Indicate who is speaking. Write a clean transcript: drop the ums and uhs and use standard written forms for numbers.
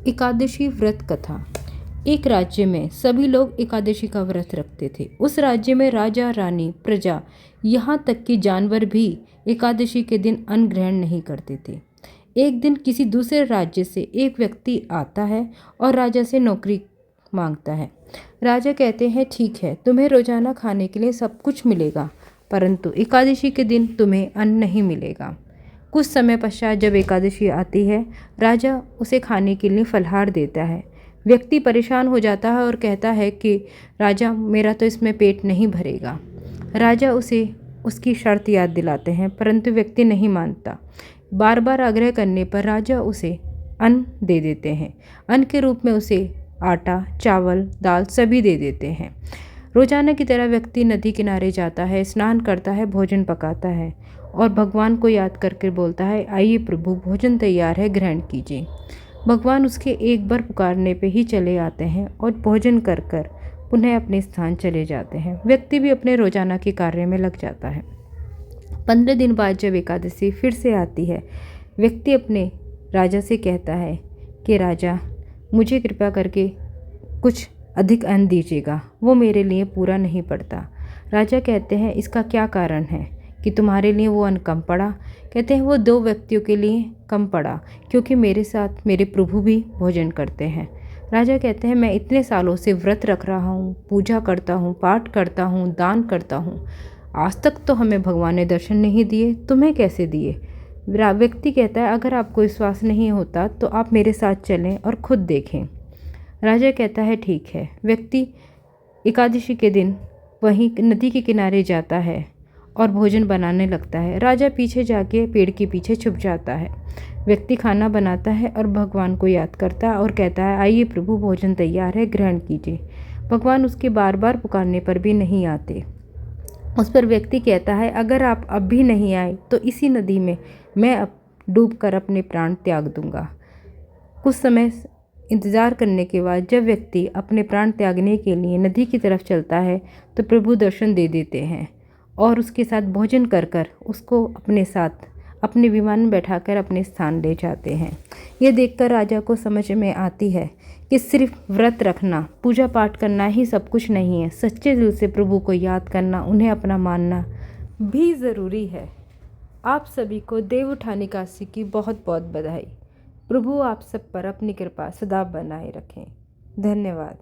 Speaker 1: एकादशी व्रत कथा। एक राज्य में सभी लोग एकादशी का व्रत रखते थे। उस राज्य में राजा, रानी, प्रजा, यहाँ तक कि जानवर भी एकादशी के दिन अन्न ग्रहण नहीं करते थे। एक दिन किसी दूसरे राज्य से एक व्यक्ति आता है और राजा से नौकरी मांगता है। राजा कहते हैं, ठीक है, तुम्हें रोजाना खाने के लिए सब कुछ मिलेगा, परंतु एकादशी के दिन तुम्हें अन्न नहीं मिलेगा। कुछ समय पश्चात जब एकादशी आती है, राजा उसे खाने के लिए फलहार देता है। व्यक्ति परेशान हो जाता है और कहता है कि राजा, मेरा तो इसमें पेट नहीं भरेगा। राजा उसे उसकी शर्त याद दिलाते हैं, परंतु व्यक्ति नहीं मानता। बार बार आग्रह करने पर राजा उसे अन्न दे देते हैं। अन्न के रूप में उसे आटा, चावल, दाल सभी दे देते हैं। रोजाना की तरह व्यक्ति नदी किनारे जाता है, स्नान करता है, भोजन पकाता है और भगवान को याद करके बोलता है, आइए प्रभु, भोजन तैयार है, ग्रहण कीजिए। भगवान उसके एक बार पुकारने पे ही चले आते हैं और भोजन कर कर पुनः अपने स्थान चले जाते हैं। व्यक्ति भी अपने रोजाना के कार्य में लग जाता है। 15 दिन बाद जब एकादशी फिर से आती है, व्यक्ति अपने राजा से कहता है कि राजा, मुझे कृपया करके कुछ अधिक अन्न दीजिएगा, वो मेरे लिए पूरा नहीं पड़ता। राजा कहते हैं, इसका क्या कारण है कि तुम्हारे लिए वो अन्न कम पड़ा? कहते हैं, वो 2 व्यक्तियों के लिए कम पड़ा, क्योंकि मेरे साथ मेरे प्रभु भी भोजन करते हैं। राजा कहते हैं, मैं इतने सालों से व्रत रख रहा हूँ, पूजा करता हूँ, पाठ करता हूँ, दान करता हूँ, आज तक तो हमें भगवान ने दर्शन नहीं दिए, तुम्हें कैसे दिए? व्यक्ति कहता है, अगर आपको विश्वास नहीं होता तो आप मेरे साथ चलें और खुद देखें। राजा कहता है, ठीक है। व्यक्ति एकादशी के दिन वहीं नदी के किनारे जाता है और भोजन बनाने लगता है। राजा पीछे जाके पेड़ के पीछे छुप जाता है। व्यक्ति खाना बनाता है और भगवान को याद करता है और कहता है, आइए प्रभु, भोजन तैयार है, ग्रहण कीजिए। भगवान उसके बार बार पुकारने पर भी नहीं आते। उस पर व्यक्ति कहता है, अगर आप अब भी नहीं आए तो इसी नदी में मैं अब डूबकर अपने प्राण त्याग दूंगा। कुछ समय इंतज़ार करने के बाद जब व्यक्ति अपने प्राण त्यागने के लिए नदी की तरफ चलता है तो प्रभु दर्शन दे देते हैं और उसके साथ भोजन कर कर उसको अपने साथ अपने विमान में बैठाकर अपने स्थान ले जाते हैं। यह देखकर राजा को समझ में आती है कि सिर्फ व्रत रखना, पूजा पाठ करना ही सब कुछ नहीं है। सच्चे दिल से प्रभु को याद करना, उन्हें अपना मानना भी ज़रूरी है। आप सभी को देव उठान एकादशी की बहुत बहुत बधाई। प्रभु आप सब पर अपनी कृपा सदा बनाए रखें। धन्यवाद।